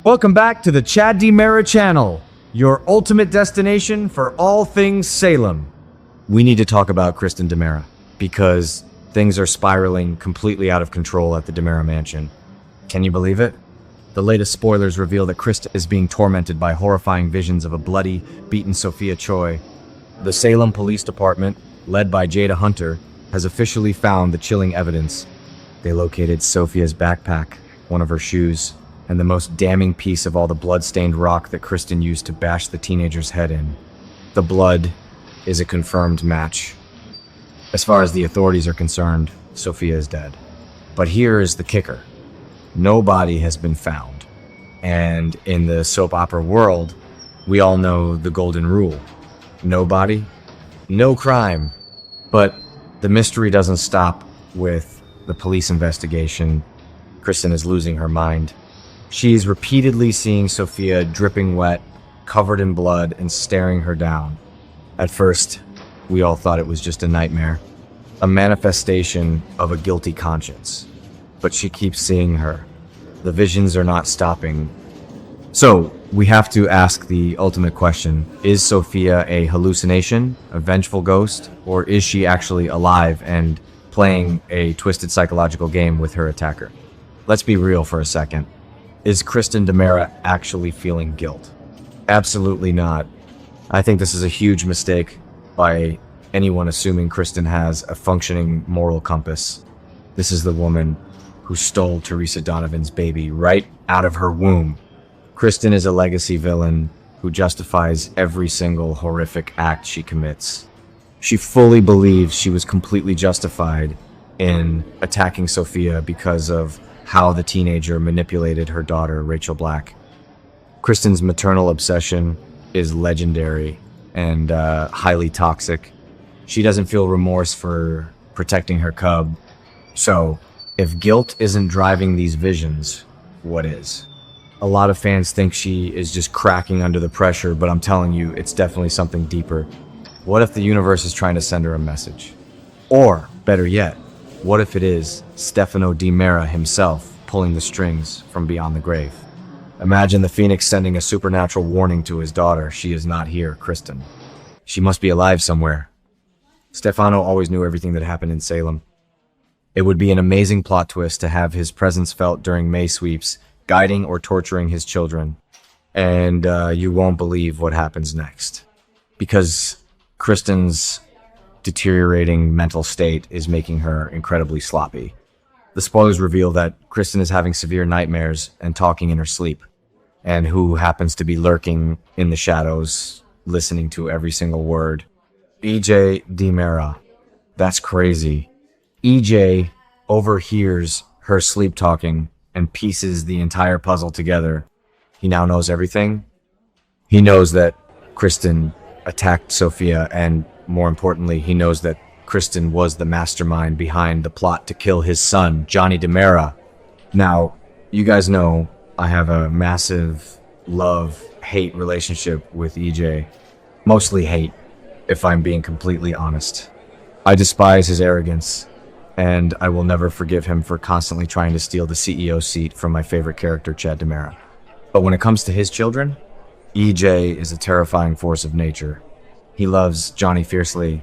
Welcome back to the Chad DiMera channel, your ultimate destination for all things Salem. We need to talk about Kristen DiMera, because things are spiraling completely out of control at the DiMera mansion. Can you believe it? The latest spoilers reveal that Kristen is being tormented by horrifying visions of a bloody, beaten Sophia Choi. The Salem Police Department, led by Jada Hunter, has officially found the chilling evidence. They located Sophia's backpack, one of her shoes, and the most damning piece of all the blood-stained rock that Kristen used to bash the teenager's head in. The blood is a confirmed match. As far as the authorities are concerned, Sophia is dead. But here is the kicker. No body has been found. And in the soap opera world, we all know the golden rule. No body, no crime. But the mystery doesn't stop with the police investigation. Kristen is losing her mind. She is repeatedly seeing Sophia dripping wet, covered in blood, and staring her down. At first, we all thought it was just a nightmare, a manifestation of a guilty conscience. But she keeps seeing her. The visions are not stopping. So, we have to ask the ultimate question. Is Sophia a hallucination, a vengeful ghost, or is she actually alive and playing a twisted psychological game with her attacker? Let's be real for a second. Is Kristen DiMera actually feeling guilt? Absolutely not. I think this is a huge mistake by anyone assuming Kristen has a functioning moral compass. This is the woman who stole Teresa Donovan's baby right out of her womb. Kristen is a legacy villain who justifies every single horrific act she commits. She fully believes she was completely justified in attacking Sophia because of how the teenager manipulated her daughter, Rachel Black. Kristen's maternal obsession is legendary and highly toxic. She doesn't feel remorse for protecting her cub. So, if guilt isn't driving these visions, what is? A lot of fans think she is just cracking under the pressure, but I'm telling you, it's definitely something deeper. What if the universe is trying to send her a message? Or, better yet, what if it is Stefano DiMera himself pulling the strings from beyond the grave? Imagine the Phoenix sending a supernatural warning to his daughter. She is not here, Kristen. She must be alive somewhere. Stefano always knew everything that happened in Salem. It would be an amazing plot twist to have his presence felt during May sweeps, guiding or torturing his children. And you won't believe what happens next. Because Kristen's deteriorating mental state is making her incredibly sloppy. The spoilers reveal that Kristen is having severe nightmares and talking in her sleep, and who happens to be lurking in the shadows, listening to every single word. EJ DiMera. That's crazy. EJ overhears her sleep talking and pieces the entire puzzle together. He now knows everything. He knows that Kristen attacked Sophia, and more importantly, he knows that Kristen was the mastermind behind the plot to kill his son, Johnny DiMera. Now, you guys know I have a massive love-hate relationship with EJ. Mostly hate, if I'm being completely honest. I despise his arrogance, and I will never forgive him for constantly trying to steal the CEO seat from my favorite character, Chad DiMera. But when it comes to his children, EJ is a terrifying force of nature. He loves Johnny fiercely.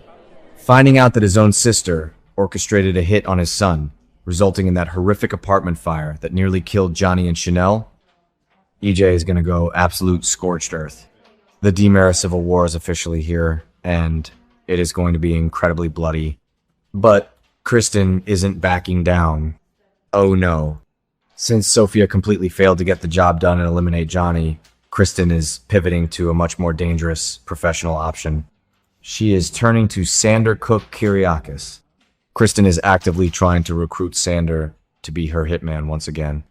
Finding out that his own sister orchestrated a hit on his son, resulting in that horrific apartment fire that nearly killed Johnny and Chanel, EJ is going to go absolute scorched earth. The DiMera Civil War is officially here, and it is going to be incredibly bloody. But Kristen isn't backing down. Oh no. Since Sophia completely failed to get the job done and eliminate Johnny, Kristen is pivoting to a much more dangerous professional option. She is turning to Xander Kiriakis. Kristen is actively trying to recruit Xander to be her hitman once again.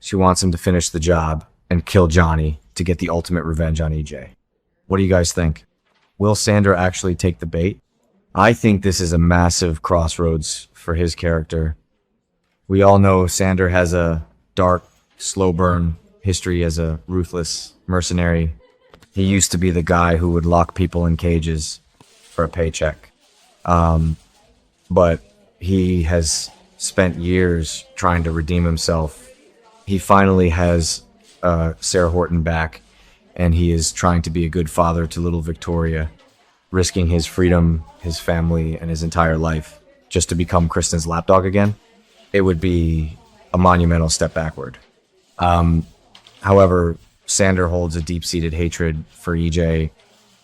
She wants him to finish the job and kill Johnny to get the ultimate revenge on EJ. What do you guys think? Will Xander actually take the bait? I think this is a massive crossroads for his character. We all know Xander has a dark, slow burn history as a ruthless mercenary. He used to be the guy who would lock people in cages for a paycheck. But he has spent years trying to redeem himself. He finally has Sarah Horton back, and he is trying to be a good father to little Victoria, risking his freedom, his family, and his entire life just to become Kristen's lapdog again. It would be a monumental step backward. However, Xander holds a deep-seated hatred for EJ.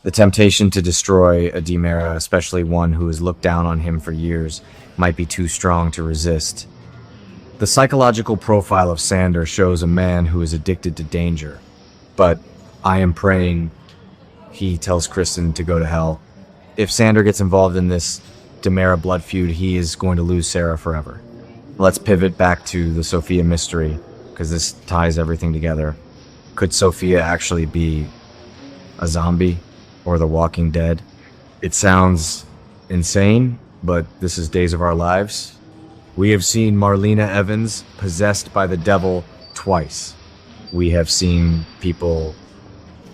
The temptation to destroy a DiMera, especially one who has looked down on him for years, might be too strong to resist. The psychological profile of Xander shows a man who is addicted to danger, but I am praying he tells Kristen to go to hell. If Xander gets involved in this DiMera blood feud, he is going to lose Sarah forever. Let's pivot back to the Sophia mystery, because this ties everything together. Could Sophia actually be a zombie or the Walking Dead? It sounds insane, but this is Days of Our Lives. We have seen Marlena Evans possessed by the devil twice. We have seen people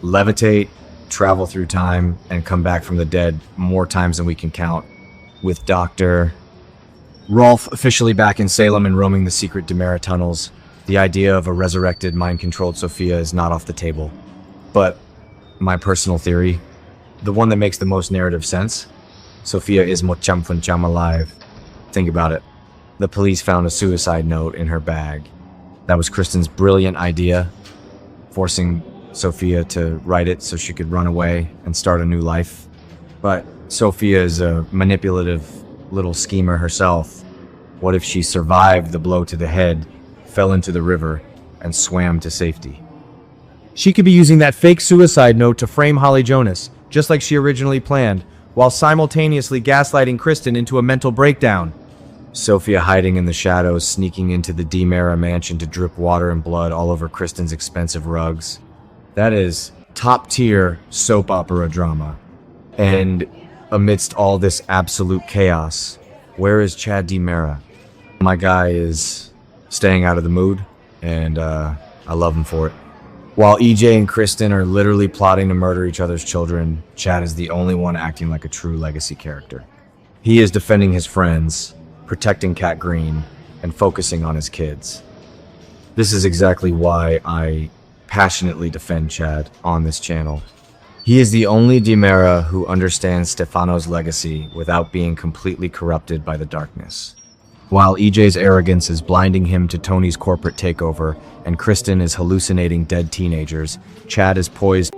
levitate, travel through time, and come back from the dead more times than we can count. With Dr. Rolf officially back in Salem and roaming the secret DiMera tunnels, the idea of a resurrected, mind-controlled Sophia is not off the table. But my personal theory, the one that makes the most narrative sense, Sophia is Mocham Funcham alive. Think about it. The police found a suicide note in her bag. That was Kristen's brilliant idea, forcing Sophia to write it so she could run away and start a new life. But Sophia is a manipulative little schemer herself. What if she survived the blow to the head, fell into the river, and swam to safety? She could be using that fake suicide note to frame Holly Jonas, just like she originally planned, while simultaneously gaslighting Kristen into a mental breakdown. Sophia hiding in the shadows, sneaking into the DiMera mansion to drip water and blood all over Kristen's expensive rugs. That is top-tier soap opera drama. And amidst all this absolute chaos, where is Chad DiMera? My guy is staying out of the mood, and I love him for it. While EJ and Kristen are literally plotting to murder each other's children, Chad is the only one acting like a true legacy character. He is defending his friends, protecting Cat Green, and focusing on his kids. This is exactly why I passionately defend Chad on this channel. He is the only DiMera who understands Stefano's legacy without being completely corrupted by the darkness. While EJ's arrogance is blinding him to Tony's corporate takeover and Kristen is hallucinating dead teenagers, Chad is poised